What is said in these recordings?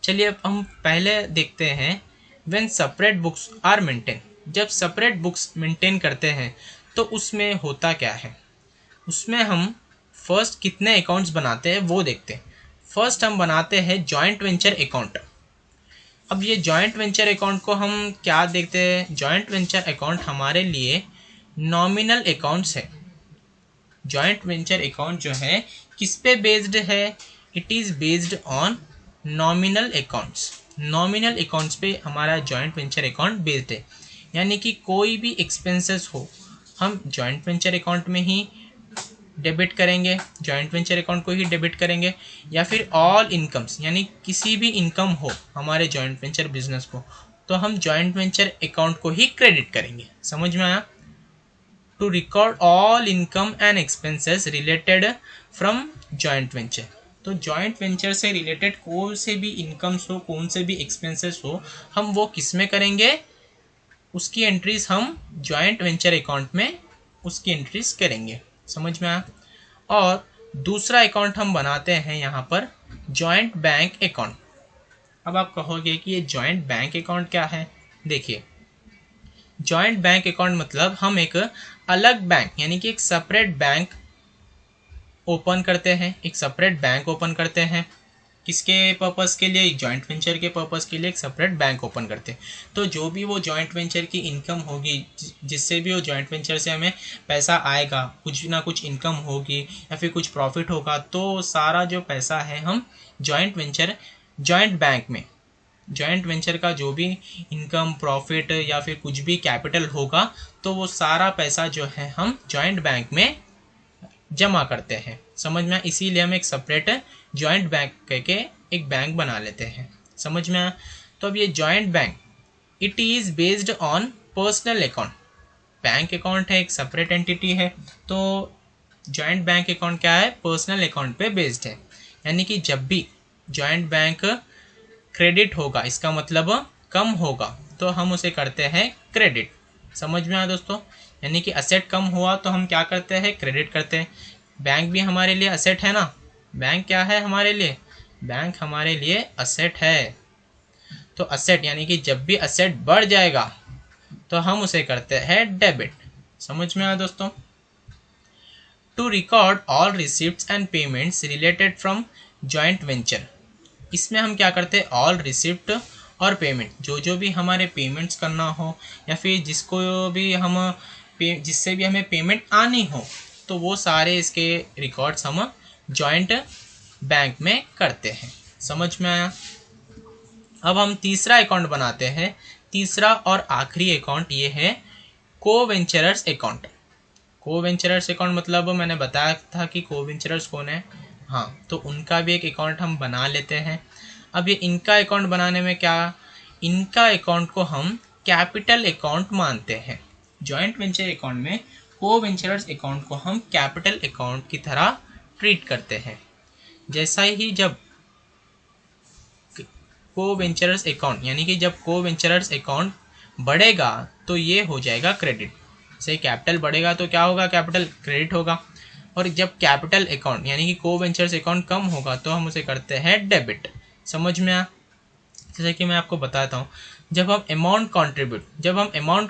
चलिए अब हम पहले देखते हैं when separate books are maintain. जब सेपरेट बुक्स मेंटेन करते हैं तो उसमें होता क्या है। उसमें हम फर्स्ट कितने अकाउंट्स बनाते हैं वो देखते हैं। फर्स्ट हम बनाते हैं जॉइंट वेंचर अकाउंट। अब ये जॉइंट वेंचर अकाउंट को हम क्या देखते हैं, जॉइंट वेंचर अकाउंट हमारे लिए नॉमिनल अकाउंट्स है। जॉइंट वेंचर अकाउंट जो है किस पे बेस्ड है, it is based on nominal accounts. Nominal accounts पे हमारा जॉइंट वेंचर अकाउंट बेस्ड है, यानी कि कोई भी एक्सपेंसेस हो हम जॉइंट वेंचर अकाउंट में ही डेबिट करेंगे, जॉइंट वेंचर अकाउंट को ही डेबिट करेंगे, या फिर ऑल इनकम्स यानी किसी भी इनकम हो हमारे जॉइंट वेंचर बिजनेस को तो हम जॉइंट वेंचर अकाउंट को ही क्रेडिट करेंगे। समझ में आया। To record all income and expenses related from joint venture. तो जॉइंट वेंचर से रिलेटेड कौन से भी इनकम्स हो, कौन से भी एक्सपेंसेस हो, हम वो किस में करेंगे, उसकी एंट्रीज हम जॉइंट वेंचर अकाउंट में उसकी एंट्रीज करेंगे। समझ में आया। और दूसरा अकाउंट हम बनाते हैं यहाँ पर जॉइंट बैंक अकाउंट। अब आप कहोगे कि ये जॉइंट बैंक अकाउंट क्या है। देखिए, जॉइंट बैंक अकाउंट मतलब हम एक अलग बैंक यानी कि एक सेपरेट बैंक ओपन करते हैं, एक सेपरेट बैंक ओपन करते हैं। किसके पर्पस के लिए, एक जॉइंट वेंचर के पर्पस के लिए एक सेपरेट बैंक ओपन करते हैं। तो जो भी वो जॉइंट वेंचर की इनकम होगी, जिससे भी वो जॉइंट वेंचर से हमें पैसा आएगा, कुछ ना कुछ इनकम होगी या फिर कुछ प्रॉफिट होगा, तो सारा जो पैसा है हम जॉइंट बैंक में, जॉइंट वेंचर का जो भी इनकम प्रॉफिट या फिर कुछ भी कैपिटल होगा तो वो सारा पैसा जो है हम जॉइंट बैंक में जमा करते हैं। समझ में, इसीलिए हम एक सेपरेट जॉइंट बैंक करके एक बैंक बना लेते हैं। समझ में। तो अब ये joint bank it is based on personal account. Bank account है, एक सेपरेट एंटिटी है, तो जॉइंट बैंक अकाउंट क्या है, पर्सनल अकाउंट पे बेस्ड है। यानी कि जब भी जॉइंट बैंक क्रेडिट होगा, इसका मतलब कम होगा, तो हम उसे करते हैं क्रेडिट। समझ में आया दोस्तों। यानी कि असेट कम हुआ तो हम क्या करते हैं, क्रेडिट करते हैं। बैंक भी हमारे लिए असेट है ना। बैंक क्या है हमारे लिए, बैंक हमारे लिए असेट है। तो असेट यानी कि जब भी असेट बढ़ जाएगा तो हम उसे करते हैं डेबिट। समझ में आया दोस्तों। To record all receipts and payments related from joint venture. इसमें हम क्या करते हैं, ऑल रिसिप्ट और पेमेंट, जो भी हमारे पेमेंट्स करना हो या फिर जिससे भी हमें पेमेंट आनी हो, तो वो सारे इसके रिकॉर्ड्स हम जॉइंट बैंक में करते हैं। समझ में आया। अब हम तीसरा अकाउंट बनाते हैं। तीसरा और आखिरी अकाउंट ये है को वेंचरर्स अकाउंट। को वेंचरर्स अकाउंट मतलब मैंने बताया था कि को वेंचरर्स कौन है, हाँ, तो उनका भी एक अकाउंट हम बना लेते हैं। अब ये इनका अकाउंट बनाने में क्या, इनका अकाउंट को हम कैपिटल अकाउंट मानते हैं। जॉइंट वेंचर अकाउंट में को वेंचरर्स अकाउंट को हम कैपिटल अकाउंट की तरह ट्रीट करते हैं। जैसा ही जब को वेंचरर्स अकाउंट यानी कि जब को वेंचरर्स अकाउंट बढ़ेगा तो ये हो जाएगा क्रेडिट। से कैपिटल बढ़ेगा तो क्या होगा, कैपिटल क्रेडिट होगा। और जब कैपिटल अकाउंट यानी कि को वेंचर्स अकाउंट कम होगा तो हम उसे करते हैं डेबिट। समझ में आ। जैसे कि मैं आपको बताता हूँ, जब हम अमाउंट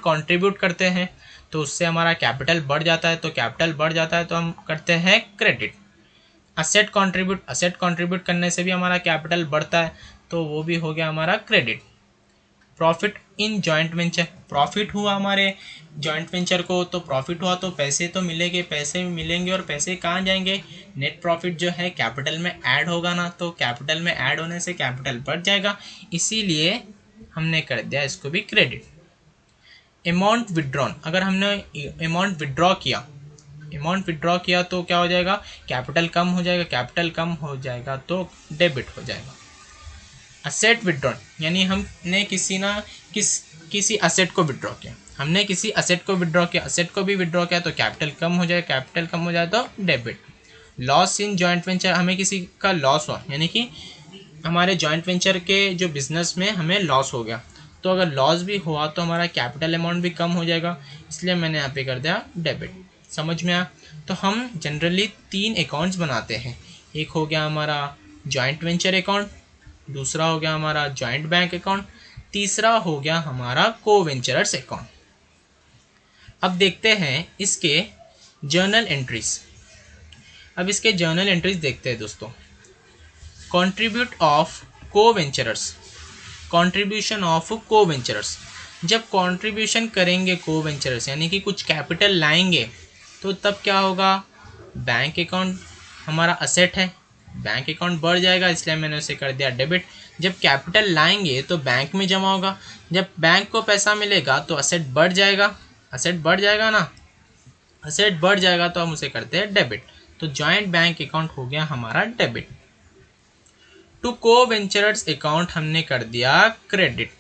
कंट्रीब्यूट करते हैं तो उससे हमारा कैपिटल बढ़ जाता है, तो कैपिटल बढ़ जाता है तो हम करते हैं क्रेडिट। असेट कंट्रीब्यूट करने से भी हमारा कैपिटल बढ़ता है तो वो भी हो गया हमारा credit. Profit in joint venture, profit हुआ हमारे जॉइंट वेंचर को, तो प्रॉफिट हुआ तो पैसे तो मिलेंगे और पैसे कहाँ जाएंगे, नेट प्रॉफिट जो है कैपिटल में ऐड होगा ना, तो कैपिटल में ऐड होने से कैपिटल बढ़ जाएगा, इसीलिए हमने कर दिया इसको भी क्रेडिट। अमाउंट विड्रॉन, अगर हमने अमाउंट विड्रॉ किया तो क्या हो जाएगा, कैपिटल कम हो जाएगा तो डेबिट हो जाएगा। असेट विड्रॉन यानी हमने किसी असेट को विड्रॉ किया, असेट को भी विड्रॉ किया तो कैपिटल कम हो जाए तो debit. Loss in joint venture, हमें किसी का लॉस हुआ यानी कि हमारे जॉइंट वेंचर के जो बिजनेस में हमें लॉस हो गया, तो अगर लॉस भी हुआ तो हमारा कैपिटल अमाउंट भी कम हो जाएगा, इसलिए मैंने यहाँ पे कर दिया डेबिट। समझ में आया। तो हम जनरली 3 अकाउंट्स बनाते हैं। एक हो गया हमारा जॉइंट वेंचर अकाउंट, दूसरा हो गया हमारा जॉइंट बैंक अकाउंट, तीसरा हो गया हमारा कोवेंचरर्स अकाउंट। अब देखते हैं इसके जर्नल एंट्रीज। अब इसके जर्नल एंट्रीज देखते हैं दोस्तों। Contribute of coventurers, contribution of coventurers. जब कंट्रीब्यूशन करेंगे कोवेंचरर्स यानी कि कुछ कैपिटल लाएंगे तो तब क्या होगा, बैंक अकाउंट हमारा असेट है, बैंक अकाउंट बढ़ जाएगा, इसलिए मैंने उसे कर दिया डेबिट। जब कैपिटल लाएंगे तो बैंक में जमा होगा, जब बैंक को पैसा मिलेगा तो असेट बढ़ जाएगा, असेट बढ़ जाएगा ना, असेट बढ़ जाएगा तो हम उसे करते हैं डेबिट। तो जॉइंट बैंक अकाउंट हो गया हमारा डेबिट। टू कोवेंचरर्स अकाउंट हमने कर दिया क्रेडिट।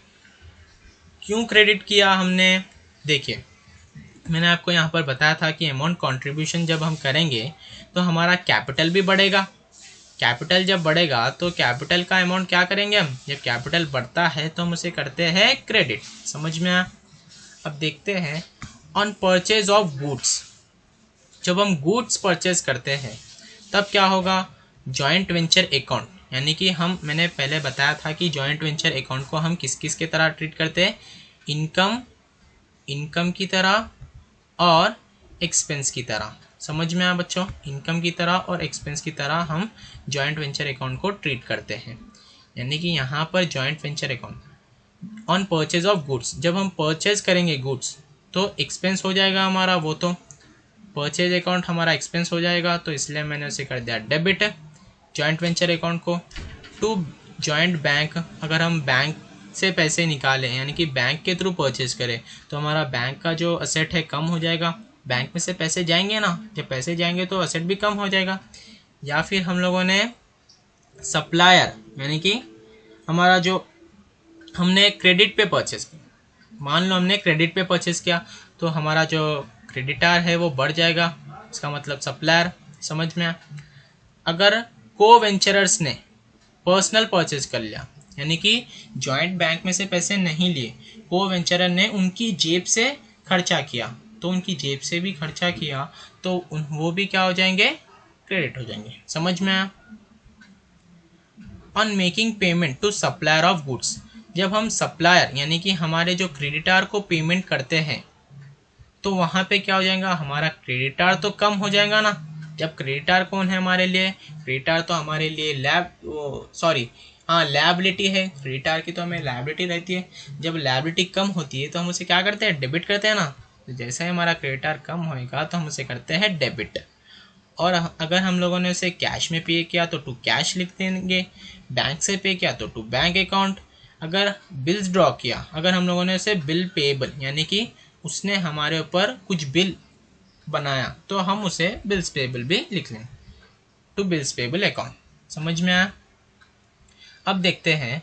क्यों क्रेडिट किया हमने, देखिए मैंने आपको यहाँ पर बताया था कि अमाउंट कंट्रीब्यूशन जब हम करेंगे तो हमारा कैपिटल भी बढ़ेगा। कैपिटल जब बढ़ेगा तो कैपिटल का अमाउंट क्या करेंगे हम, जब कैपिटल बढ़ता है तो हम उसे करते हैं क्रेडिट। समझ में आया। अब देखते हैं ऑन परचेज ऑफ गुड्स। जब हम गुड्स परचेज करते हैं तब क्या होगा, जॉइंट वेंचर अकाउंट यानी कि मैंने पहले बताया था कि जॉइंट वेंचर अकाउंट को हम किस किस के तरह ट्रीट करते हैं, इनकम की तरह और एक्सपेंस की तरह। समझ में आया बच्चों, इनकम की तरह और एक्सपेंस की तरह हम जॉइंट वेंचर अकाउंट को ट्रीट करते हैं। यानी कि यहाँ पर joint venture account on purchase of goods, जब हम परचेज करेंगे गुड्स तो एक्सपेंस हो जाएगा हमारा, वो तो परचेज अकाउंट हमारा एक्सपेंस हो जाएगा, तो इसलिए मैंने उसे कर दिया डेबिट जॉइंट वेंचर अकाउंट को। टू जॉइंट बैंक, अगर हम बैंक से पैसे निकालें यानी कि बैंक के थ्रू परचेज करें तो हमारा बैंक का जो असेट है कम हो जाएगा, बैंक में से पैसे जाएंगे ना, जब पैसे जाएंगे तो असेट भी कम हो जाएगा। या फिर हम लोगों ने सप्लायर यानी कि हमारा जो हमने क्रेडिट पे परचेज किया, मान लो हमने क्रेडिट पे परचेज किया तो हमारा जो क्रेडिटार है वो बढ़ जाएगा, इसका मतलब सप्लायर। समझ में आया। अगर कोवेंचरर्स ने पर्सनल परचेज कर लिया यानी कि जॉइंट बैंक में से पैसे नहीं लिए, कोवेंचरर ने उनकी जेब से खर्चा किया, तो उनकी जेब से भी खर्चा किया तो वो भी क्या हो जाएंगे, क्रेडिट हो जाएंगे। समझ में आया। On making payment to supplier of goods, जब हम सप्लायर यानी कि हमारे जो क्रेडिटार को पेमेंट करते हैं तो वहाँ पे क्या हो जाएगा, हमारा क्रेडिटार तो कम हो जाएगा ना। जब क्रेडिटार कौन है हमारे लिए, क्रेडिटार तो हमारे लिए लायबिलिटी है, क्रेडिटार की तो हमें लायबिलिटी रहती है। जब लायबिलिटी कम होती है तो हम उसे क्या करते हैं, डेबिट करते हैं ना। तो जैसे ही हमारा क्रेडिटार कम होएगा तो हम उसे करते हैं डेबिट। और अगर हम लोगों ने उसे कैश में पे किया तो टू कैश लिख देंगे, बैंक से पे किया तो टू बैंक अकाउंट। अगर बिल्स ड्रॉ किया, अगर हम लोगों ने उसे बिल पेएबल यानी कि उसने हमारे ऊपर कुछ बिल बनाया तो हम उसे बिल्स पेएबल भी लिख लें, टू बिल्स पेएबल अकाउंट। समझ में आया। अब देखते हैं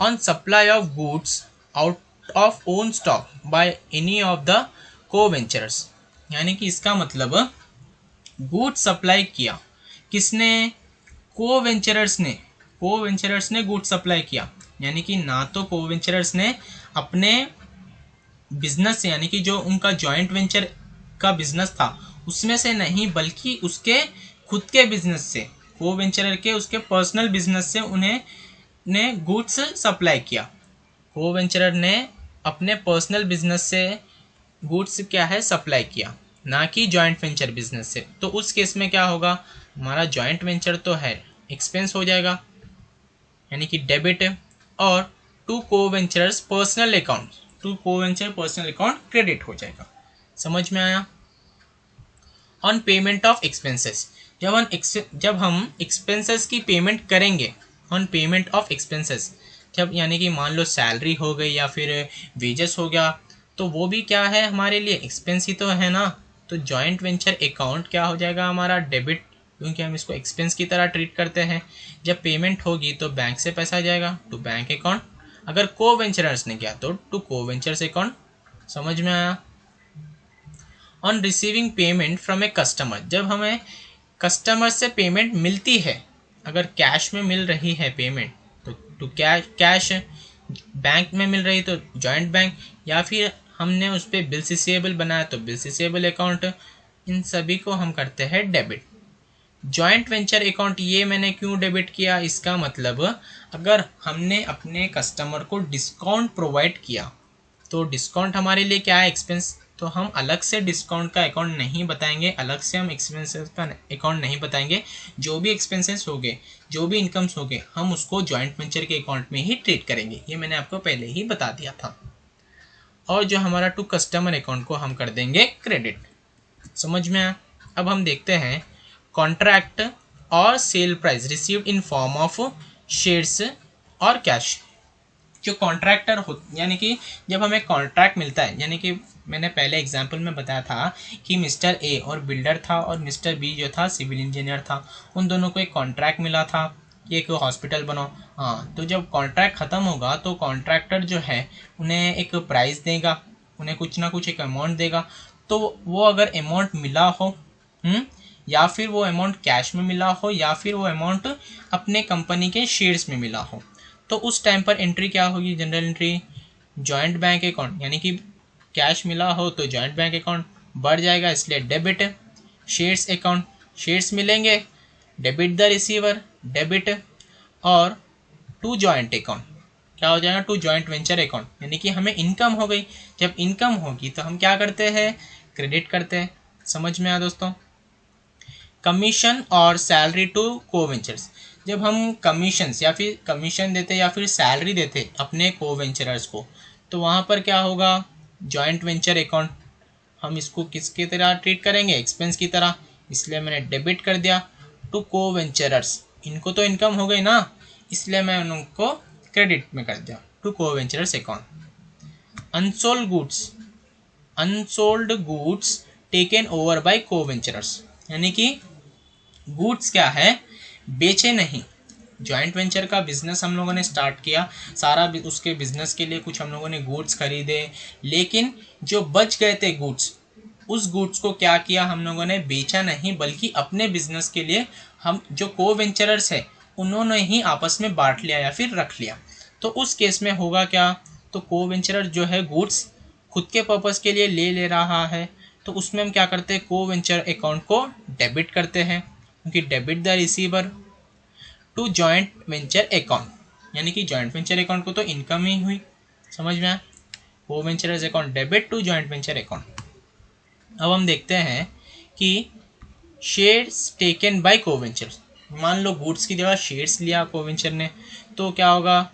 on supply of goods out of own stock by any of the coventurers, यानी कि इसका मतलब गुड्स सप्लाई किया किसने, कोवेंचरर्स ने। कोवेंचरर्स ने गुड्स सप्लाई किया यानी कि ना तो कोवेंचरर्स ने अपने बिजनेस से यानी कि जो उनका जॉइंट वेंचर का बिजनेस था उसमें से नहीं, बल्कि उसके खुद के बिजनेस से, कोवेंचरर के उसके पर्सनल बिजनेस से उन्हें ने गुड्स सप्लाई किया। कोवेंचरर ने अपने पर्सनल बिजनेस से गुड्स क्या है सप्लाई किया, ना कि जॉइंट वेंचर बिजनेस से। तो उस केस में क्या होगा, हमारा जॉइंट वेंचर तो है एक्सपेंस हो जाएगा यानी कि डेबिट है, और to coventurers personal account, to coventure personal account credit हो जाएगा। समझ में आया। ऑन पेमेंट ऑफ एक्सपेंसेस, जब हम एक्सपेंसेस की पेमेंट करेंगे, ऑन पेमेंट ऑफ एक्सपेंसेस, जब यानी कि मान लो सैलरी हो गई या फिर वेजेस हो गया तो वो भी क्या है हमारे लिए एक्सपेंस ही तो है ना। तो जॉइंट वेंचर अकाउंट क्या हो जाएगा हमारा डेबिट, क्योंकि हम इसको एक्सपेंस की तरह ट्रीट करते हैं। जब पेमेंट होगी तो बैंक से पैसा जाएगा टू बैंक अकाउंट, अगर कोवेंचरर्स ने किया तो टू कोवेंचर्स अकाउंट। समझ में आया। On receiving payment from a customer, जब हमें कस्टमर से पेमेंट मिलती है, अगर कैश में मिल रही है पेमेंट तो टू कैश, बैंक में मिल रही तो जॉइंट बैंक, या फिर हमने उस पर बिल रिसीवेबल बनाया तो बिल रिसीवेबल अकाउंट। इन सभी को हम करते हैं डेबिट। जॉइंट वेंचर अकाउंट ये मैंने क्यों डेबिट किया, इसका मतलब अगर हमने अपने कस्टमर को डिस्काउंट प्रोवाइड किया तो डिस्काउंट हमारे लिए क्या है, एक्सपेंस, तो हम अलग से डिस्काउंट का अकाउंट नहीं बताएंगे, अलग से हम एक्सपेंसेस का अकाउंट नहीं बताएंगे। जो भी एक्सपेंसेस हो गए, जो भी इनकम्स हो गए, हम उसको जॉइंट वेंचर के अकाउंट में ही ट्रीट करेंगे। ये मैंने आपको पहले ही बता दिया था। और जो हमारा टू कस्टमर अकाउंट को हम कर देंगे क्रेडिट। समझ में आया। अब हम देखते हैं कॉन्ट्रैक्ट और sale price received in form of shares और कैश। जो कॉन्ट्रैक्टर हो, यानी कि जब हमें कॉन्ट्रैक्ट मिलता है, यानी कि मैंने पहले एग्जांपल में बताया था कि मिस्टर ए और बिल्डर था और मिस्टर बी जो था सिविल इंजीनियर था, उन दोनों को एक कॉन्ट्रैक्ट मिला था कि एक हॉस्पिटल बनाओ। हाँ, तो जब कॉन्ट्रैक्ट ख़त्म होगा तो कॉन्ट्रैक्टर जो है उन्हें एक प्राइस देगा, उन्हें कुछ ना कुछ एक अमाउंट देगा। तो वो अगर अमाउंट मिला हो, या फिर वो अमाउंट कैश में मिला हो, या फिर वो अमाउंट अपने कंपनी के शेयर्स में मिला हो, तो उस टाइम पर एंट्री क्या होगी, general entry joint bank account. यानी कि कैश मिला हो तो जॉइंट बैंक अकाउंट बढ़ जाएगा, इसलिए डेबिट। शेयर्स अकाउंट, शेयर्स मिलेंगे, डेबिट द रिसीवर, डेबिट। और टू जॉइंट अकाउंट क्या हो जाएगा, टू जॉइंट वेंचर अकाउंट। यानी कि हमें इनकम हो गई, जब इनकम होगी तो हम क्या करते हैं, क्रेडिट करते हैं। समझ में आया दोस्तों। कमीशन और सैलरी टू को वेंचर्स, जब हम कमीशंस या फिर कमीशन देते या फिर सैलरी देते अपने को वेंचरर्स को, तो वहाँ पर क्या होगा, जॉइंट वेंचर अकाउंट। हम इसको किसकी तरह ट्रीट करेंगे, एक्सपेंस की तरह, इसलिए मैंने डेबिट कर दिया टू को वेंचरर्स। इनको तो इनकम हो गई ना, इसलिए मैं उनको क्रेडिट में कर दिया to coventurers account. Unsold goods, unsold goods taken over by coventurers, यानी कि गुड्स क्या है, बेचे नहीं। जॉइंट वेंचर का बिजनेस हम लोगों ने स्टार्ट किया, सारा उसके बिजनेस के लिए कुछ हम लोगों ने गुड्स खरीदे, लेकिन जो बच गए थे गुड्स, उस गुड्स को क्या किया हम लोगों ने, बेचा नहीं, बल्कि अपने बिजनेस के लिए हम जो को वेंचरर्स है उन्होंने ही आपस में बांट लिया या फिर रख लिया। तो उस केस में होगा क्या, तो को वेंचरर जो है गुड्स खुद के पर्पज़ के लिए ले रहा है, तो उसमें हम क्या करते हैं, को वेंचर अकाउंट को डेबिट करते हैं, क्योंकि debit the receiver to joint venture account, यानी कि जॉइंट वेंचर अकाउंट को तो इनकम ही हुई। समझ में आया। Coventurers account debit to joint venture account. अब हम देखते हैं कि shares taken by coventurers. मान लो गुड्स की जगह शेयर्स लिया को वेंचर ने, तो क्या होगा,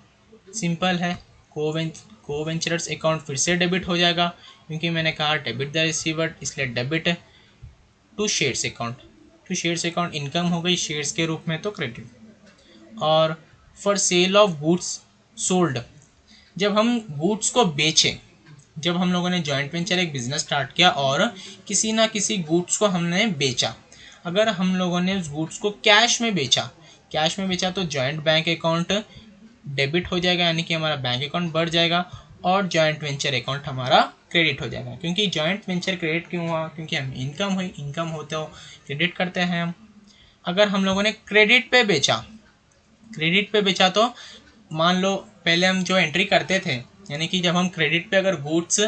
सिंपल है, को वेंचरर्स अकाउंट फिर से डेबिट हो जाएगा, क्योंकि मैंने कहा डेबिट द रिसीवर, इसलिए debit to shares account. To shares account income हो गई शेयर्स के रूप में, तो क्रेडिट। और for sale of goods sold, जब हम गुड्स को बेचें, जब हम लोगों ने जॉइंट वेंचर एक बिजनेस स्टार्ट किया और किसी ना किसी गुड्स को हमने बेचा, अगर हम लोगों ने उस गुड्स को कैश में बेचा तो जॉइंट बैंक अकाउंट डेबिट हो जाएगा, यानी कि हमारा बैंक अकाउंट बढ़ जाएगा, और जॉइंट वेंचर अकाउंट हमारा क्रेडिट हो जाएगा। क्योंकि जॉइंट वेंचर क्रेडिट क्यों हुआ, क्योंकि हम इनकम हुई, इनकम होते हो क्रेडिट करते हैं हम। अगर हम लोगों ने क्रेडिट पे बेचा तो मान लो पहले हम जो एंट्री करते थे, यानी कि जब हम क्रेडिट पे अगर गुड्स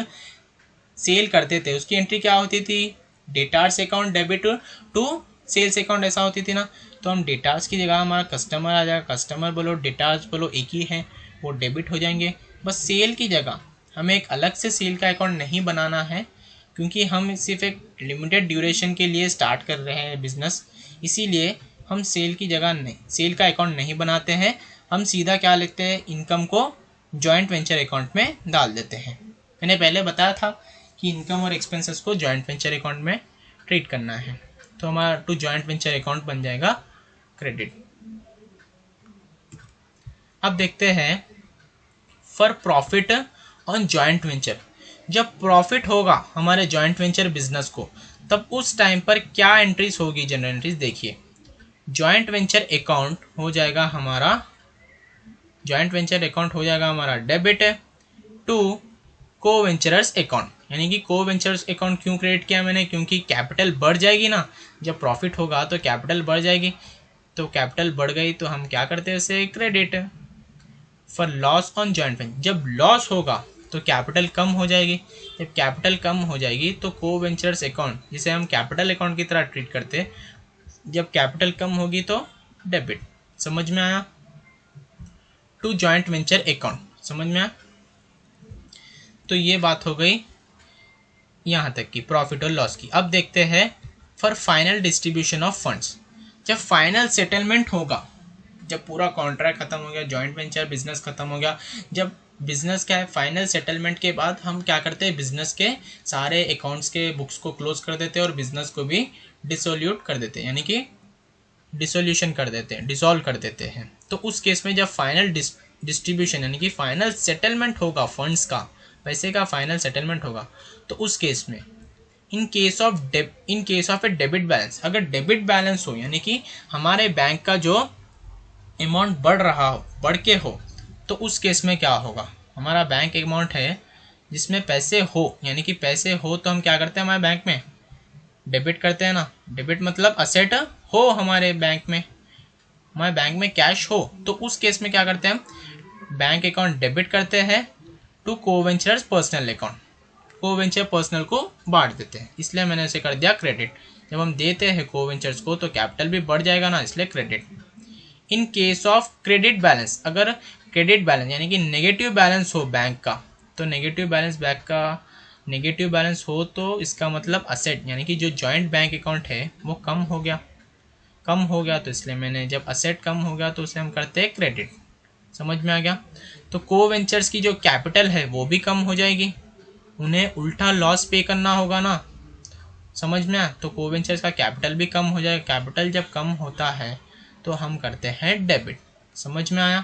सेल करते थे उसकी एंट्री क्या होती थी, debtors account debit to sales account, ऐसा होती थी ना। तो हम डेटार्स की जगह हमारा कस्टमर आ जाएगा, कस्टमर बोलो डेटार्स बोलो एक ही है, वो डेबिट हो जाएंगे। बस सेल की जगह हमें एक अलग से सेल का अकाउंट नहीं बनाना है, क्योंकि हम सिर्फ एक लिमिटेड ड्यूरेशन के लिए स्टार्ट कर रहे हैं बिजनेस, इसीलिए हम सेल की जगह नहीं, सेल का अकाउंट नहीं बनाते हैं। हम सीधा क्या लिखते हैं, इनकम को जॉइंट वेंचर अकाउंट में डाल देते हैं। मैंने पहले बताया था कि इनकम और एक्सपेंसेस को जॉइंट वेंचर अकाउंट में ट्रीट करना है, तो हमारा टू जॉइंट वेंचर अकाउंट बन जाएगा क्रेडिट। अब देखते हैं for profit on joint venture, जब प्रॉफिट होगा हमारे जॉइंट वेंचर बिजनेस को, तब उस टाइम पर क्या एंट्रीज होगी, जनरल एंट्रीज। देखिए, जॉइंट वेंचर अकाउंट हो जाएगा हमारा, जॉइंट वेंचर अकाउंट हो जाएगा हमारा debit to coventurers account. यानी कि को वेंचरर्स अकाउंट क्यों क्रिएट किया मैंने, क्योंकि कैपिटल बढ़ जाएगी ना, जब प्रॉफिट होगा तो कैपिटल बढ़ जाएगी, तो कैपिटल बढ़ गई तो हम क्या करते हैं उसे credit. For loss on joint venture, जब लॉस होगा तो कैपिटल कम हो जाएगी, जब कैपिटल कम हो जाएगी तो को वेंचर्स अकाउंट जिसे हम कैपिटल अकाउंट की तरह ट्रीट करते हैं जब कैपिटल कम होगी तो डेबिट। समझ में आया? टू जॉइंट वेंचर अकाउंट, समझ में आया? तो ये बात हो गई यहाँ तक की प्रॉफिट और लॉस की। अब देखते हैं for final distribution of funds. जब फाइनल सेटलमेंट होगा, जब पूरा कॉन्ट्रैक्ट खत्म हो गया, जॉइंट वेंचर बिजनेस खत्म हो गया, जब बिजनेस क्या है, फाइनल सेटलमेंट के बाद हम क्या करते हैं, बिजनेस के सारे अकाउंट्स के बुक्स को क्लोज कर देते हैं और बिजनेस को भी डिसोल्यूट कर देते हैं, यानी कि डिसोल्यूशन कर देते हैं, डिसॉल्व कर देते हैं। तो उस केस में जब फाइनल डिस्ट्रीब्यूशन यानी कि फाइनल सेटलमेंट होगा, फंड्स का, पैसे का फाइनल सेटलमेंट होगा, तो उस केस में in case of A debit balance, अगर डेबिट बैलेंस हो यानी कि हमारे बैंक का जो अमाउंट बढ़ रहा हो, बढ़ के हो, तो उस केस में क्या होगा, हमारा बैंक अमाउंट है जिसमें पैसे हो, यानी कि पैसे हो तो हम क्या करते हैं, हमारे बैंक में डेबिट करते हैं ना। डेबिट मतलब असेट हो हमारे बैंक में, हमारे बैंक में कैश हो, तो उस केस में क्या करते हैं, बैंक अकाउंट डेबिट करते हैं to coventures personal account, कोवेंचर personal को बांट देते हैं, इसलिए मैंने इसे कर दिया क्रेडिट। जब हम देते हैं कोवेंचर्स को तो कैपिटल भी बढ़ जाएगा ना, इसलिए credit. In case of credit balance, अगर क्रेडिट बैलेंस यानी कि नेगेटिव बैलेंस हो बैंक का, तो नेगेटिव बैलेंस बैंक का नेगेटिव बैलेंस हो तो इसका मतलब असेट यानी कि जो जॉइंट बैंक अकाउंट है वो कम हो गया, कम हो गया, तो इसलिए मैंने जब असेट कम हो गया तो उसे हम करते हैं क्रेडिट। समझ में आ गया? तो कोवेंचर्स की जो कैपिटल है वो भी कम हो जाएगी, उन्हें उल्टा लॉस पे करना होगा ना। समझ में आया? तो कोवेंचर्स का कैपिटल भी कम हो जाएगा, कैपिटल जब कम होता है तो हम करते हैं डेबिट। समझ में आया?